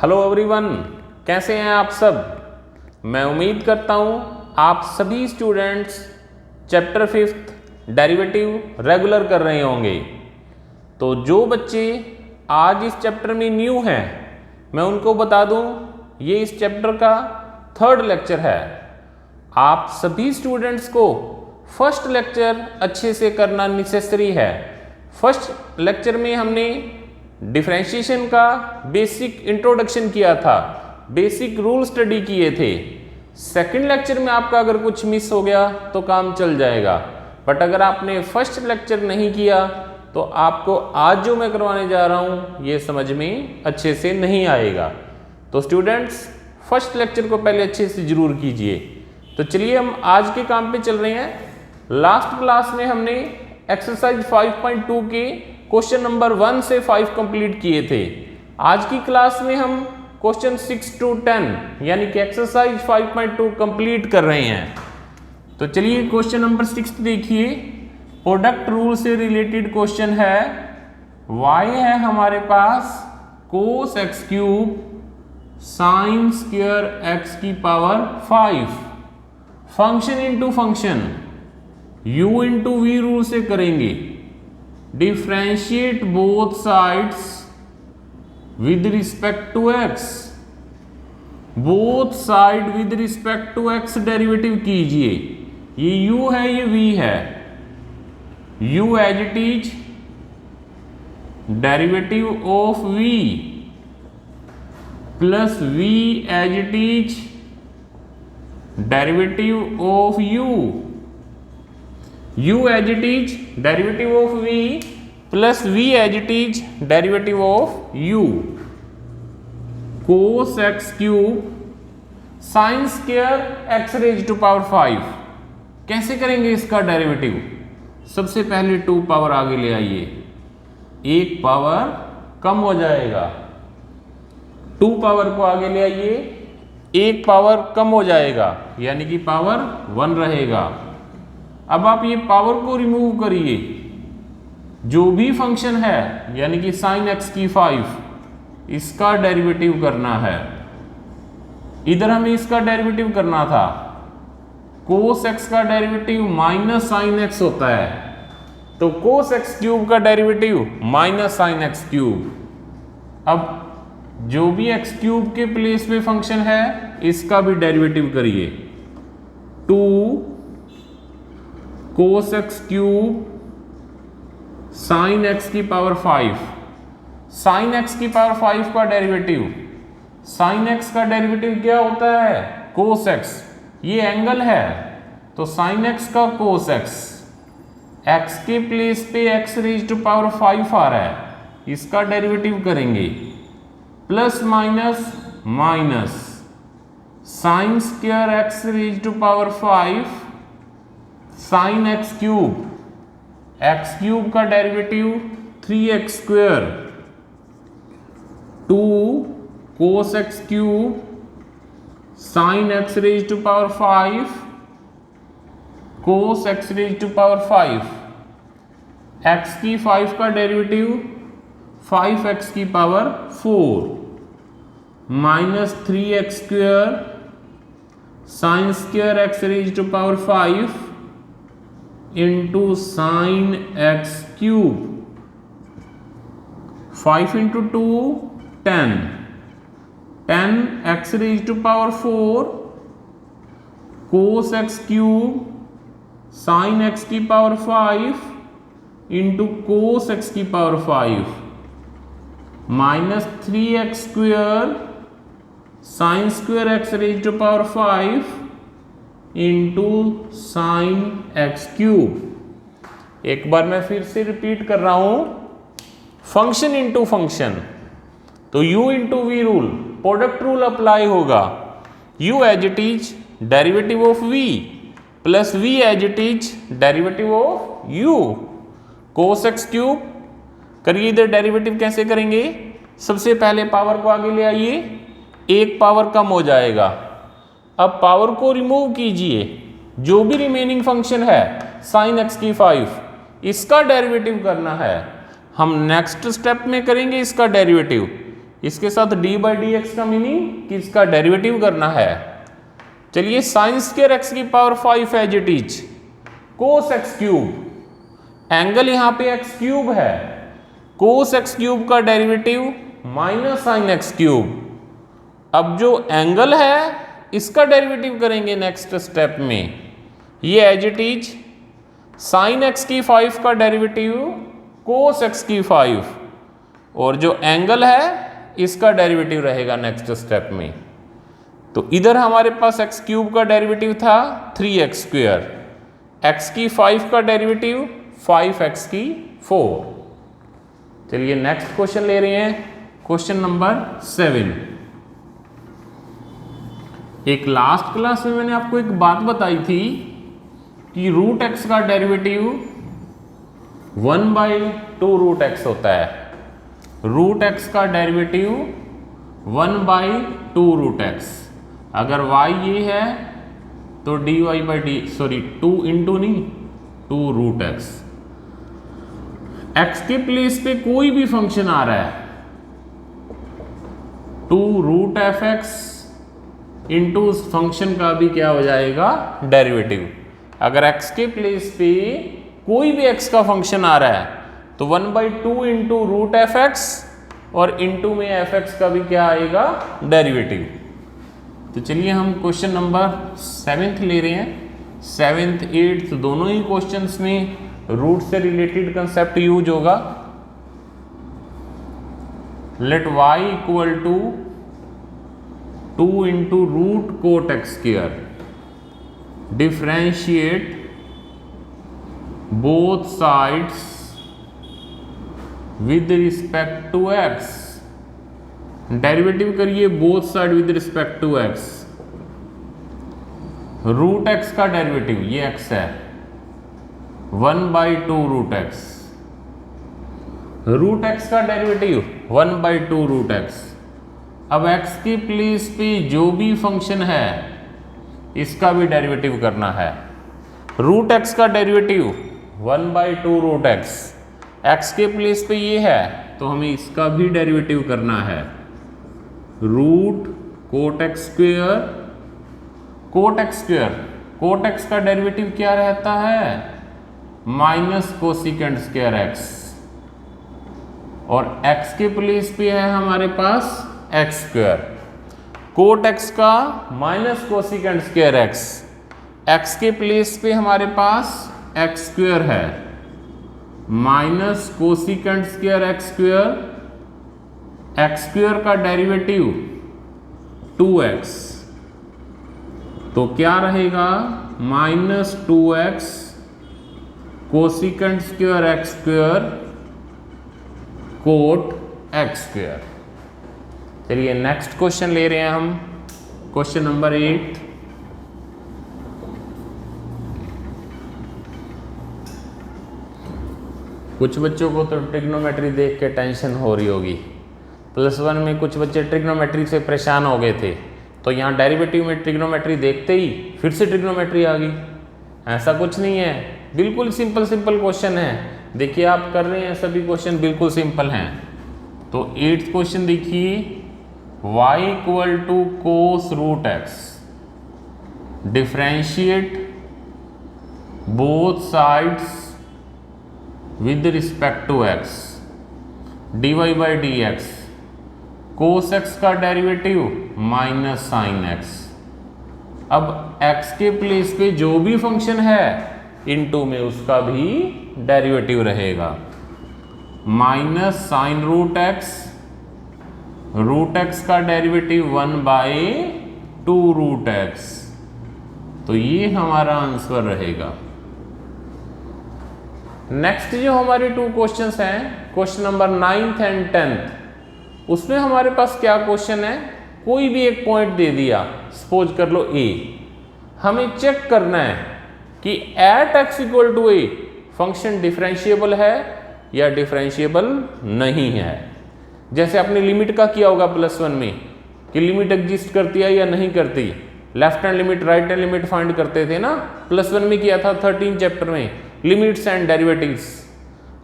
Hello everyone, कैसे हैं आप सब। मैं उम्मीद करता हूँ आप सभी students chapter 5th derivative regular कर रहे होंगे। तो जो बच्चे आज इस चैप्टर में न्यू हैं, मैं उनको बता दूँ ये इस चैप्टर का 3rd लेक्चर है। आप सभी स्टूडेंट्स को फर्स्ट लेक्चर अच्छे से करना नेसेसरी है। फर्स्ट लेक्चर में हमने डिफरेंशिएशन का बेसिक इंट्रोडक्शन किया था, बेसिक रूल स्टडी किए थे। सेकंड लेक्चर में आपका अगर कुछ मिस हो गया तो काम चल जाएगा, बट अगर आपने फर्स्ट लेक्चर नहीं किया तो आपको आज जो मैं करवाने जा रहा हूँ ये समझ में अच्छे से नहीं आएगा। तो स्टूडेंट्स फर्स्ट लेक्चर को पहले अच्छे से जरूर कीजिए। तो चलिए हम आज के काम पे चल रहे हैं। लास्ट क्लास में हमने एक्सरसाइज 5.2 के क्वेश्चन नंबर 1 से 5 कंप्लीट किए थे। आज की क्लास में हम क्वेश्चन 6 to 10 यानी कि एक्सरसाइज 5.2 कंप्लीट कर रहे हैं। तो चलिए क्वेश्चन नंबर 6 देखिए। प्रोडक्ट रूल से रिलेटेड क्वेश्चन है। y है हमारे पास cos x cube sine square x की power 5। Function into function u into v rule से करेंगे। Differentiate both sides with respect to x। Both side with respect to x derivative कीजिए। ये u है, ये v है। u as it is derivative of v plus v as it is derivative of u। u as it is derivative of v plus v as it is derivative of u। cos x cube sine square x raise to power 5। कैसे करेंगे इसका derivative? सबसे पहले 2 power आगे ले आइए, 1 power कम हो जाएगा। 2 पावर को आगे ले आइए, 1 पावर कम हो जाएगा, यानी कि पावर 1 रहेगा। अब आप ये पावर को रिमूव करिए। जो भी फंक्शन है यानी कि साइन x की 5, इसका डेरिवेटिव करना है। इधर हमें इसका डेरिवेटिव करना था। cos x का डेरिवेटिव माइनस साइन x होता है, तो cos x क्यूब का derivative minus sine x cube. अब जो भी x क्यूब के प्लेस पे फंक्शन है इसका भी डेरिवेटिव करिए। 2 cos x cube sine x की पावर 5। साइन x की पावर 5 का डेरिवेटिव, साइन x का डेरिवेटिव क्या होता है? cos x। ये एंगल है तो साइन x का cos x। x के प्लेस पे x रेज टू पावर 5 आ रहा है, इसका डेरिवेटिव करेंगे। Plus minus minus sine square x raise to power 5 sine x cube. x cube का derivative 3x square. 2 cos x cube sine x raise to power 5 cos x raise to power 5। x की 5 का derivative 5x की power 4 minus 3x square sine square x raise to power 5 into sine x cube. 5 into 2 10, 10 x raise to power 4 cos x cube sine x की power 5 into cos x की power 5 minus 3x square sine square x raise to power 5 into sine x cube. एक बार मैं फिर से repeat कर रहा हूं, फंक्शन इंटू फंक्शन। तो u into v rule, product rule apply होगा। u as it is derivative of v plus v as it is derivative of u। cos x cube करिए। इधर डेरिवेटिव कैसे करेंगे? सबसे पहले पावर को आगे ले आइए, 1 पावर कम हो जाएगा। अब पावर को रिमूव कीजिए। जो भी रिमेनिंग फंक्शन है साइन x की 5, इसका डेरिवेटिव करना है। हम नेक्स्ट स्टेप में करेंगे इसका डेरिवेटिव। इसके साथ डी बाई डी एक्स का मीनिंग कि इसका डेरिवेटिव करना है। चलिए साइन स्क्वायर एक्स की power 5 as it is, cos x cube, angle यहां पे एक्स क्यूब है, कोस एक्स क्यूब का derivative minus sine x cube. अब जो एंगल है इसका डेरिवेटिव करेंगे नेक्स्ट स्टेप में, ये as it is sine x की 5 का डेरिवेटिव कोस एक्स की 5, और जो एंगल है इसका डेरिवेटिव रहेगा नेक्स्ट स्टेप में। तो इधर हमारे पास एक्स क्यूब का डेरिवेटिव था 3x स्क्वायर, एक्स की 5 का डेरिवेटिव 5x की 4। चलिए नेक्स्ट क्वेश्चन ले रहे हैं, क्वेश्चन नंबर 7। एक लास्ट क्लास में मैंने आपको एक बात बताई थी कि रूट एक्स का डेरिवेटिव 1/2 रूट एक्स होता है। रूट एक्स का डेरिवेटिव 1/2 रूट एक्स, अगर y ये है तो dy by D, sorry 2 into नहीं 2 रूट एक्स। एक्स के प्लेस पे कोई भी फंक्शन आ रहा है, 2 रूट एफ एक्स इंटू उस फंक्शन का भी क्या हो जाएगा, डेरिवेटिव। अगर x के प्लेस पे कोई भी x का फंक्शन आ रहा है तो 1/2 इंटू रूट एफ एक्स, और इंटू में एफ एक्स का भी क्या आएगा, डेरिवेटिव। तो चलिए हम क्वेश्चन नंबर 7 ले रहे हैं। 7th 8th दोनों ही क्वेश्चंस में रूट से रिलेटेड कंसेप्ट यूज होगा। Let y equal to 2 into root cot x square, differentiate both sides with respect to x। Derivative करिए both side with respect to x। Root x का derivative ये x है, 1/2 root x। Root x का derivative 1/2 root x। अब x की place पे जो भी फंक्शन है इसका भी डेरिवेटिव करना है। रूट x का डेरिवेटिव 1/2 रूट x, x के प्लेस पे ये है तो हमें इसका भी डेरिवेटिव करना है। Root cot x square, cot x square, cot x का डेरिवेटिव क्या रहता है, माइनस कोसिकेंट स्क्वायर एक्स, और x के प्लेस पे है हमारे पास एक्स स्क्वायर। कोट एक्स का minus cosecant square x, x के प्लेस पे हमारे पास एक्स स्क्वायर है, minus cosecant square x square, x square का डेरिवेटिव 2x, तो क्या रहेगा, minus 2x cosecant square x square cot x square. चलिए नेक्स्ट क्वेश्चन ले रहे हैं हम, क्वेश्चन नंबर 8। कुछ बच्चों को तो ट्रिग्नोमेट्री देख के टेंशन हो रही होगी। +1 में कुछ बच्चे ट्रिग्नोमेट्री से परेशान हो गए थे, तो यहाँ डेरिवेटिव में ट्रिग्नोमेट्री देखते ही फिर से ट्रिग्नोमेट्री आ गई। ऐसा कुछ नहीं है, बिल्कुल सिंपल क्वेश्चन है। देखिए आप कर रहे हैं सभी क्वेश्चन बिल्कुल सिंपल हैं। तो 8th क्वेश्चन देखिए, y equal to cos root x, differentiate both sides with respect to x, dy by d x, cos x का डेरिवेटिव माइनस साइन एक्स। अब x के प्लेस पे जो भी फंक्शन है इनटू में उसका भी डेरिवेटिव रहेगा, माइनस साइन रूट एक्स का डेरिवेटिव 1/2 रूट एक्स। तो ये हमारा आंसर रहेगा। नेक्स्ट जो हमारे 2 क्वेश्चंस हैं, question number 9th and 10th, उसमें हमारे पास क्या क्वेश्चन है, कोई भी एक पॉइंट दे दिया, सपोज कर लो A, हमें चेक करना है कि at x equal to A function differentiable है या डिफरेंशिएबल नहीं है। जैसे आपने लिमिट का किया होगा +1 में कि लिमिट एग्जिस्ट करती है या नहीं करती, left hand limit right hand limit find करते थे ना, +1 में किया था 13 चैप्टर में, लिमिट्स एंड डेरिवेटिव्स।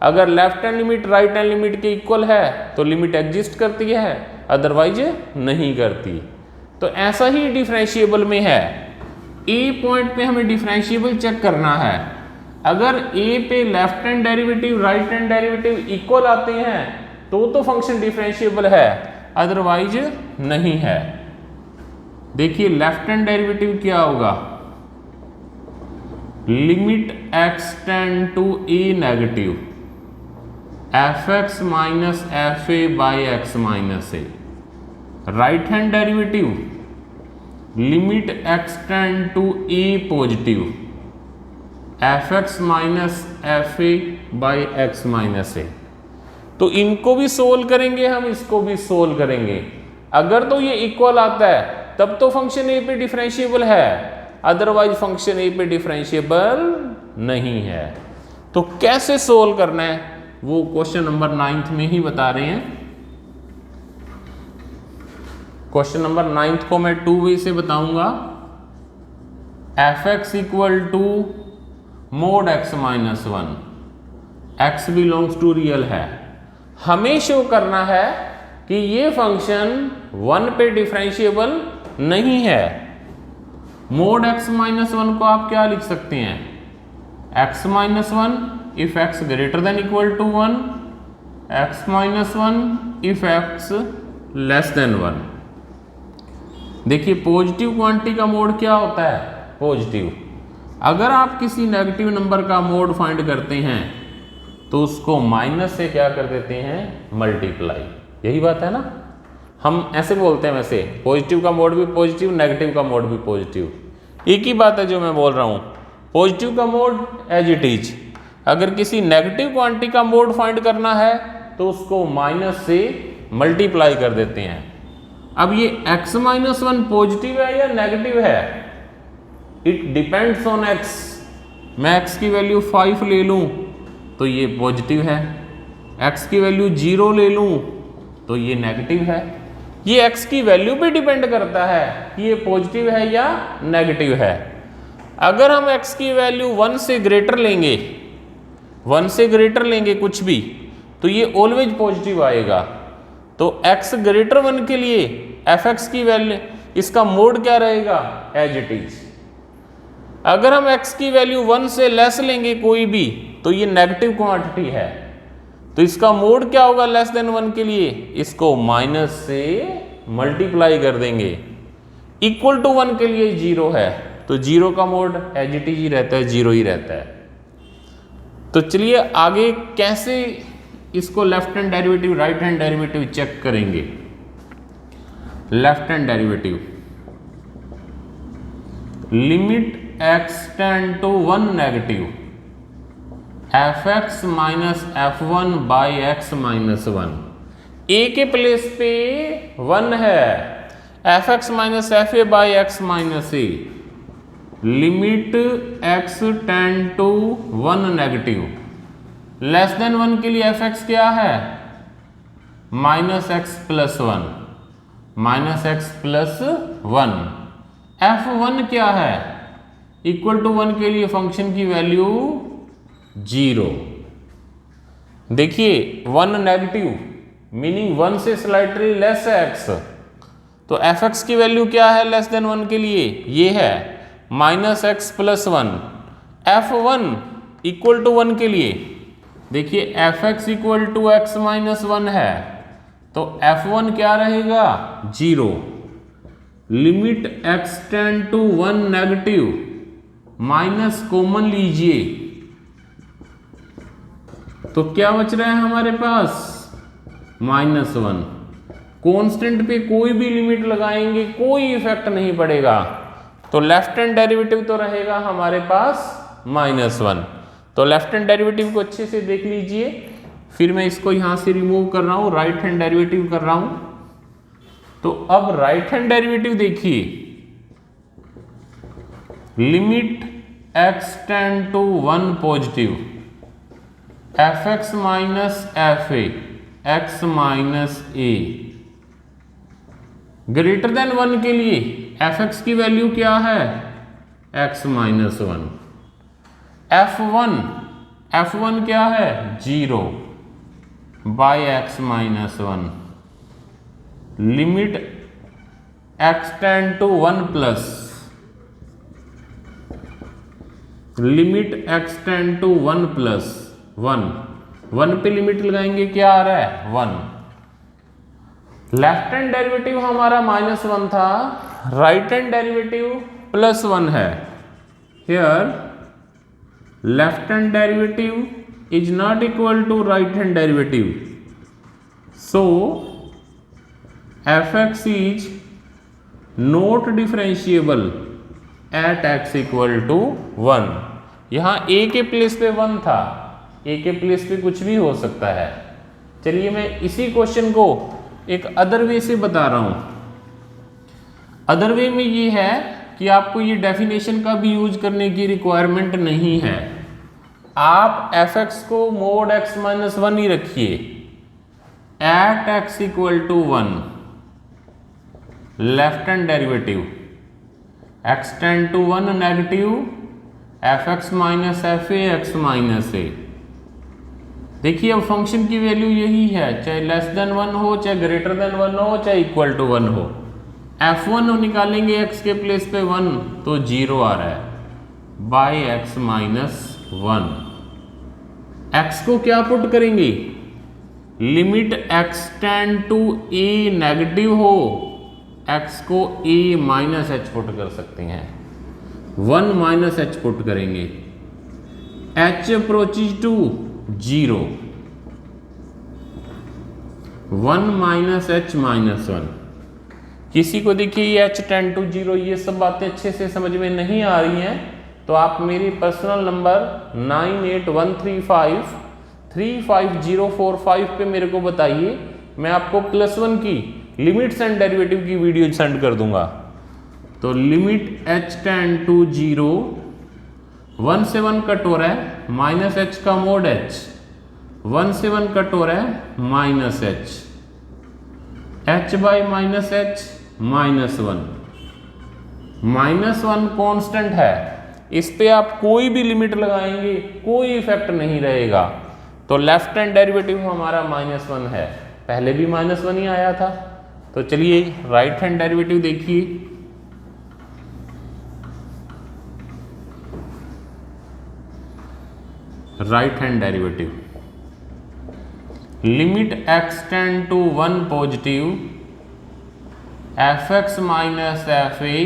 अगर left hand limit right hand limit के इक्वल है तो लिमिट एग्जिस्ट करती है, अदरवाइज नहीं करती। तो ऐसा ही डिफरेंशिएबल में है, ए पॉइंट पे हमें डिफरेंशिएबल चेक करना है। अगर ए पे left hand derivative right hand derivative equal आते हैं तो फंक्शन डिफरेंशिएबल है, अदरवाइज नहीं है। देखिए लेफ्ट हैंड डेरिवेटिव क्या होगा, limit x tend to a negative f x minus f a by x minus a. Right hand derivative limit x tend to a positive f x minus f a by x minus a. तो इनको भी solve करेंगे हम, इसको भी solve करेंगे। अगर तो ये इक्वल आता है तब तो फंक्शन ए पे डिफरेंशिएबल है, अदरवाइज फंक्शन ए पे डिफरेंशिएबल नहीं है। तो कैसे सोल्व करना है वो क्वेश्चन नंबर 9 में ही बता रहे हैं। क्वेश्चन नंबर 9 को मैं 2 वे से बताऊंगा। F x equal to mod x minus 1, x belongs to real है। हमें शो करना है कि ये फंक्शन 1 पे डिफरेंशिएबल नहीं है। मोड एक्स माइनस 1 को आप क्या लिख सकते हैं, x minus 1 if x greater than equal to 1, x minus 1 if x less than 1। देखिए पॉजिटिव क्वांटिटी का मोड क्या होता है, पॉजिटिव। अगर आप किसी नेगेटिव नंबर का मोड फाइंड करते हैं तो उसको माइनस से क्या कर देते हैं, मल्टीप्लाई। यही बात है ना, हम ऐसे बोलते हैं। वैसे पॉजिटिव का मोड भी पॉजिटिव, नेगेटिव का मोड भी पॉजिटिव, एक ही बात है जो मैं बोल रहा हूँ। पॉजिटिव का मोड एज इट इज। अगर किसी नेगेटिव क्वांटिटी का मोड फाइंड करना है तो उसको माइनस से मल्टीप्लाई कर देते हैं। अब ये x माइनस 1 पॉजिटिव है या नेगेटिव है, इट डिपेंड्स ऑन x। मैं x की वैल्यू 5 ले लूँ तो ये पॉजिटिव है, x की वैल्यू 0 ले लूँ तो ये नेगेटिव है। ये x की वैल्यू पे डिपेंड करता है कि ये पॉजिटिव है या नेगेटिव है। अगर हम x की वैल्यू 1 से ग्रेटर लेंगे, 1 से ग्रेटर लेंगे कुछ भी, तो ये ऑलवेज पॉजिटिव आएगा। तो x ग्रेटर 1 के लिए एफ एक्स की वैल्यू, इसका मोड क्या रहेगा, एज इट इज। अगर हम x की वैल्यू 1 से लेस लेंगे कोई भी, तो ये नेगेटिव क्वांटिटी है, तो इसका मोड क्या होगा लेस देन 1 के लिए, इसको माइनस से मल्टीप्लाई कर देंगे। इक्वल टू 1 के लिए 0 है, तो 0 का मोड एज इट इज ही रहता है, 0 ही रहता है। तो चलिए आगे कैसे इसको left hand derivative right hand derivative check करेंगे। Left hand derivative limit x tend to 1 negative f x minus f1 by x minus 1। A के प्लेस पे 1 है, f x minus f a by x minus a. Limit x tend to 1 negative, less than 1 के लिए f x क्या है, minus x plus 1, minus x plus 1। f1 क्या है, equal to 1 के लिए फंक्शन की वैल्यू 0। देखिए 1 नेगेटिव मीनिंग 1 से स्लाइटली लेस है x, तो एफ एक्स की वैल्यू क्या है लेस देन 1 के लिए, ये है minus x plus 1। f1 equal to 1 के लिए देखिए f x equal to x minus 1 है, तो f1 क्या रहेगा, 0। Limit x tend to 1 negative, minus common लीजिए तो क्या बच रहा है हमारे पास, माइनस 1। कांस्टेंट पे कोई भी लिमिट लगाएंगे कोई इफेक्ट नहीं पड़ेगा, तो लेफ्ट हैंड डेरिवेटिव तो रहेगा हमारे पास माइनस 1। तो लेफ्ट हैंड डेरिवेटिव को अच्छे से देख लीजिए। फिर मैं इसको यहां से रिमूव कर रहा हूं, राइट हैंड डेरिवेटिव कर रहा हूं। तो अब राइट हैंड डेरिवेटिव देखिए, limit x tend to 1 positive f x minus f a x minus a. Greater than 1 के लिए एफ एक्स की वैल्यू क्या है, एक्स माइनस 1। f1 क्या है, 0 by x minus 1। Limit x tend to 1 plus limit x tend to 1 plus 1 पे limit लगाएंगे, क्या आ रहा है 1। लेफ्ट हैंड डेरिवेटिव हमारा -1 था, राइट हैंड डेरिवेटिव +1 है। Here left hand derivative is not equal to right hand derivative, so fx is not differentiable at x equal to 1। यहां a के प्लेस पे 1 था, a के प्लेस पे कुछ भी हो सकता है। चलिए मैं इसी क्वेश्चन को एक अदर वे से बता रहा हूं। अदर वे में ये है कि आपको ये डेफिनेशन का भी यूज करने की रिक्वायरमेंट नहीं है। आप fx को mod x माइनस 1 ही रखिए at x equal to 1। Left hand derivative x tend to 1 negative fx minus fa x minus a। देखिए अब फंक्शन की वैल्यू यही है, चाहे लेस देन 1 हो, चाहे ग्रेटर देन 1 हो, चाहे इक्वल टू 1 हो। f1 निकालेंगे x के प्लेस पे 1 तो 0 आ रहा है बाई x माइनस 1। x को क्या पुट करेंगे, limit x tend to a negative हो, x को a माइनस h पुट कर सकते हैं, 1 माइनस h पुट करेंगे, h approaches to 0, 1 minus h minus 1। किसी को देखिए ये h टेंड टू 0, ये सब बातें अच्छे से समझ में नहीं आ रही हैं तो आप मेरी पर्सनल नंबर 9813535045 पे मेरे को बताइए, मैं आपको +1 की लिमिट्स एंड डेरिवेटिव की वीडियो सेंड कर दूंगा। तो लिमिट h टेंड टू 0, 1 से 1 कट हो रहा है माइनस h का मोड h, 1 से 1 कट हो रहा है minus h by minus h -1। -1 constant है, इस पे आप कोई भी लिमिट लगाएंगे कोई इफेक्ट नहीं रहेगा। तो लेफ्ट हैंड डेरिवेटिव हमारा -1 है, पहले भी -1 ही आया था। तो चलिए राइट हैंड डेरिवेटिव देखिए, right hand derivative limit x tend to 1 positive fx minus fa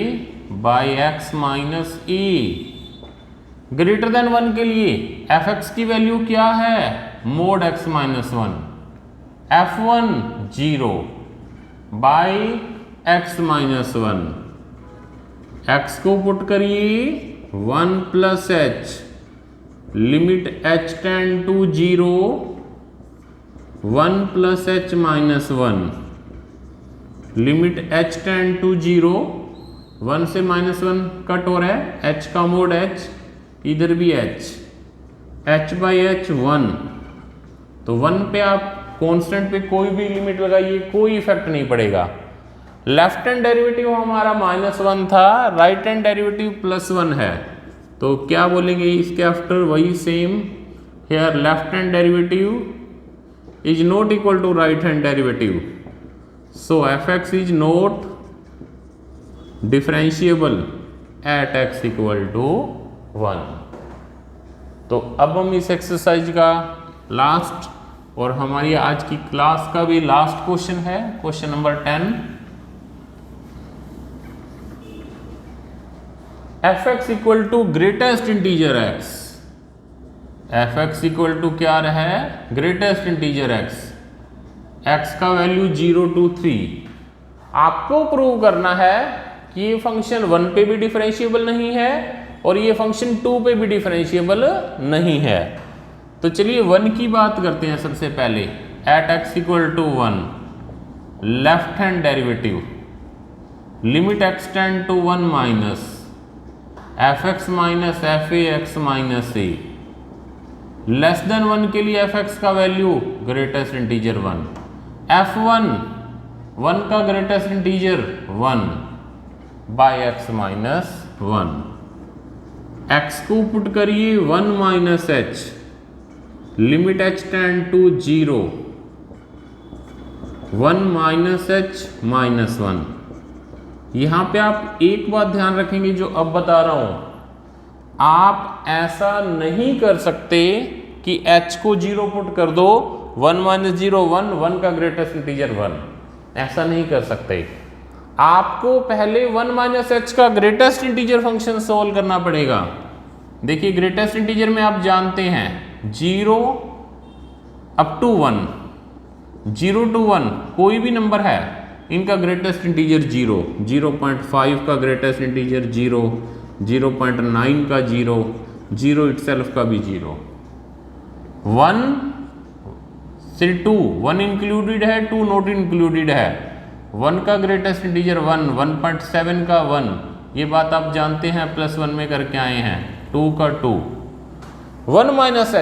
by x minus a। Greater than 1 के लिए fx की वैल्यू क्या है, mod x minus 1, f1 0 by x minus 1। x को पुट करिए 1 plus h, limit h tend to 0, 1 plus h minus 1, limit h tend to 0, 1 से -1 cut हो रहा है, h का मोड h, इधर भी h बाई h 1। तो 1 पे आप कांस्टेंट पे कोई भी लिमिट लगाइए कोई इफेक्ट नहीं पड़ेगा। लेफ्ट हैंड डेरिवेटिव हमारा -1 था, राइट हैंड डेरिवेटिव +1 है, तो क्या बोलेंगे इसके आफ्टर, वही same. Here left hand derivative is not equal to right hand derivative, so fx is not differentiable at x equal to 1। तो अब हम इस एक्सरसाइज का लास्ट और हमारी आज की क्लास का भी लास्ट क्वेश्चन है, question number 10। fx equal to greatest integer x, fx equal to क्या रहा है, ग्रेटेस्ट इंटीजर x, x का वैल्यू 0 to 3। आपको प्रूव करना है कि ये फंक्शन 1 पे भी डिफरेंशिएबल नहीं है और ये फंक्शन 2 पे भी डिफरेंशिएबल नहीं है। तो चलिए 1 की बात करते हैं सबसे पहले, at x equal to 1, left hand derivative limit x tend to 1 minus fx minus fa x minus a। Less than 1 के लिए fx का वैल्यू ग्रेटेस्ट इंटीजर 1, f1 1 का greatest integer 1 by x minus 1। x को put करिए 1 minus h, limit h tend to 0, 1 minus h minus 1। यहाँ पे आप एक बात ध्यान रखेंगे जो अब बता रहा हूँ, आप ऐसा नहीं कर सकते कि h को 0 पुट कर दो, 1 माइनस 0 1, 1 का ग्रेटेस्ट इंटीजर 1, ऐसा नहीं कर सकते। आपको पहले 1 माइनस एच का ग्रेटेस्ट इंटीजर फंक्शन सोल्व करना पड़ेगा। देखिए ग्रेटेस्ट इंटीजर में आप जानते हैं 0 अप टू 1, 0 टू 1 कोई भी नंबर है, इनका ग्रेटेस्ट इंटीजर 0, 0.5 का ग्रेटेस्ट इंटीजर 0, 0.9 का 0, 0 इटसेल्फ का भी 0, 1 से 2, 1 इंक्लूडेड है, 2 नॉट इंक्लूडेड है, 1 का ग्रेटेस्ट इंटीजर 1, 1.7 का 1, ये बात आप जानते हैं, +1 में करके आए हैं, 2 का 2, 1 minus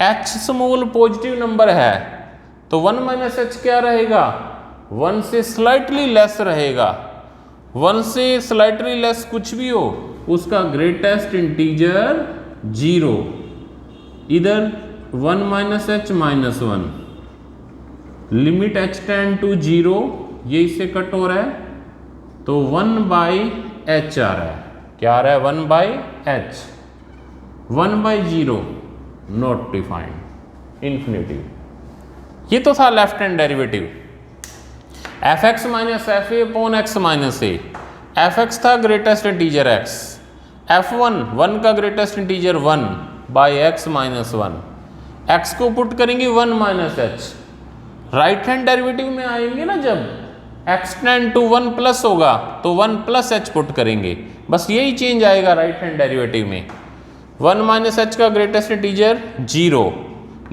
H small positive number है, तो 1 माइनस एच क्या रहेगा, 1 से स्लाइटली लेस रहेगा। 1 से स्लाइटली लेस कुछ भी हो, उसका ग्रेटेस्ट इंटीजर 0, इधर 1 minus h minus 1, limit h tend to 0, ये इससे कट हो रहा है, तो 1 बाई एच आ रहा है। क्या आ रहा है, 1 by H, 1 by 0 not defined, infinitive. ये तो था left hand derivative. F x minus f a upon x minus a, f x था ग्रेटेस्ट इंटीजर एक्स, F1 1 का greatest integer 1 by x minus 1, x को पुट करेंगे 1 minus H, right hand derivative में आएंगे ना जब x टेंड टू 1 प्लस होगा तो 1 प्लस एच पुट करेंगे, बस यही चेंज आएगा राइट हैंड डेरिवेटिव में। 1 माइनस एच का ग्रेटेस्ट इंटीजर 0,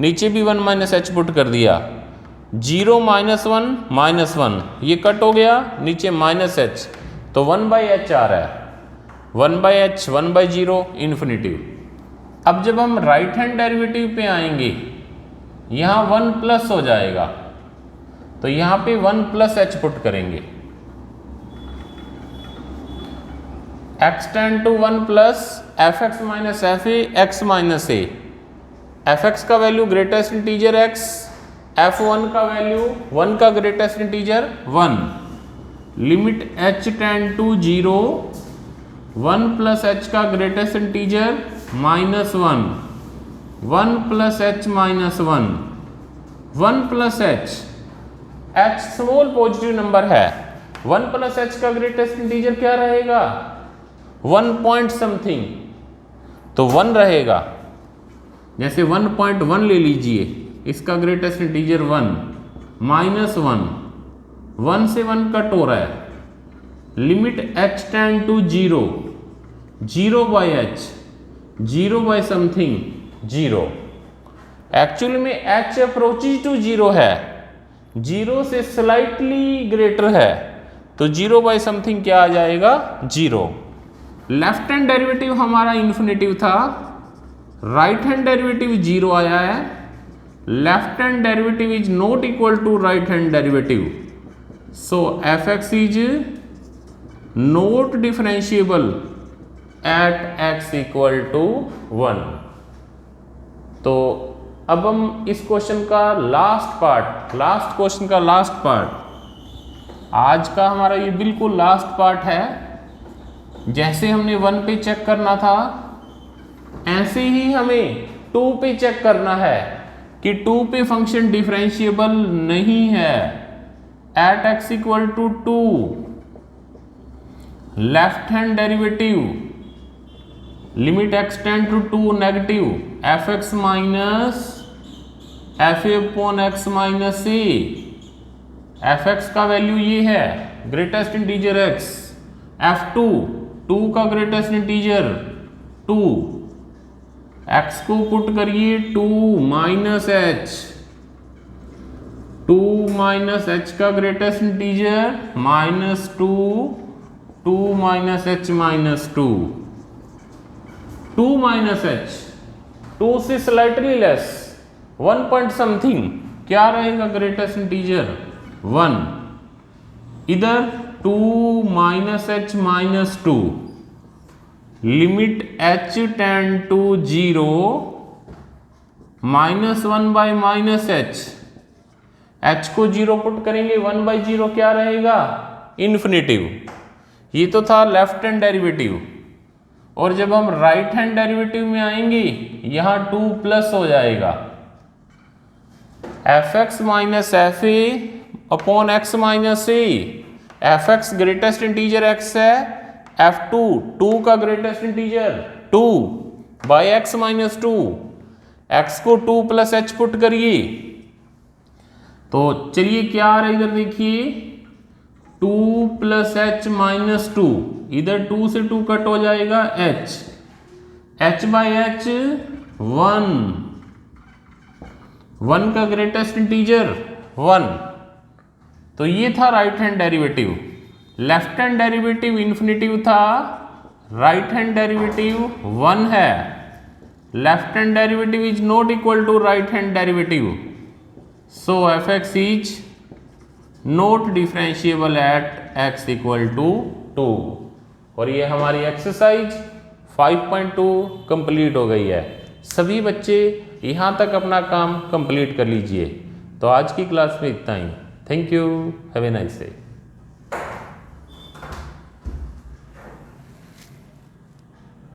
नीचे भी 1 माइनस एच पुट कर दिया, 0 माइनस 1 माइनस 1, ये कट हो गया, नीचे माइनस एच, तो 1 बाई एच आ रहा है, 1 बाई एच 1 बाई 0 इन्फिनिटिव। अब जब हम राइट हैंड डेरिवेटिव पे आएंगे, यहाँ 1 प्लस हो जाएगा, तो यहाँ पे 1 प्लस एच पुट करेंगे, x tend to 1 plus f x minus f a x minus a, f x का value greatest integer x, f1 का वैल्यू 1 का greatest integer 1, limit h tend to 0, 1 plus h का greatest integer minus 1, 1 plus h minus 1, 1 plus h small positive number है, 1 plus h का greatest integer क्या रहेगा, 1 point something, तो 1 रहेगा। जैसे 1.1 ले लीजिए, इसका ग्रेटेस्ट इंटीजर 1 माइनस 1, 1 से 1 कट हो रहा है, limit h tend to 0, 0 by h, 0 by something 0, actually में h अप्रोचेज टू 0 है, 0 से स्लाइटली ग्रेटर है, तो 0 बाई समथिंग क्या आ जाएगा, 0। लेफ्ट हैंड डेरिवेटिव हमारा इन्फिनिटिव था, राइट हैंड डेरिवेटिव 0 आया है, left hand derivative is not equal to right hand derivative, so f x is not differentiable at x equal to 1। तो अब हम इस क्वेश्चन का लास्ट क्वेश्चन का लास्ट पार्ट, आज का हमारा ये बिल्कुल लास्ट पार्ट है। जैसे हमने 1 पे चेक करना था, ऐसे ही हमें 2 पे चेक करना है कि 2 पे फंक्शन डिफरेंशिएबल नहीं है at x equal to 2, left hand derivative limit x tend to 2 negative, f x minus f a upon x minus a, f x का वैल्यू ये है ग्रेटेस्ट इंटीजर x, f2 2 का ग्रेटेस्ट इंटीजर 2, x को put करिए 2 minus h, 2 minus h का greatest integer minus 2, 2 minus h minus 2, 2 minus h, 2 से slightly less, 1 point something, क्या रहेगा ग्रेटेस्ट इंटीजर 1, इधर 2 minus h minus 2, limit h tend to 0, minus 1 by minus h, h को 0 put करेंगे 1/0 क्या रहेगा, infinitive. ये तो था लेफ्ट हैंड डेरिवेटिव। और जब हम राइट हैंड डेरिवेटिव में आएंगे यहां 2 प्लस हो जाएगा, fx minus f a upon x minus a. F x greatest integer x है, f2 2 का greatest integer 2 by x minus 2। x को 2 प्लस h पुट करिए तो चलिए क्या आ रहा है इधर देखिए 2 प्लस एच माइनस 2, इधर 2 से 2 कट हो जाएगा h, h बाई एच 1 का ग्रेटेस्ट इंटीजर 1। तो ये था right hand derivative. Left hand derivative infinitive था, राइट हैंड डेरिवेटिव 1 है। Left hand derivative is not equal to right hand derivative, so f x is not differentiable at x equal to 2। और ये हमारी exercise 5.2 complete हो गई है। सभी बच्चे यहाँ तक अपना काम कंप्लीट कर लीजिए। तो आज की क्लास में इतना ही। Thank you, have a nice day.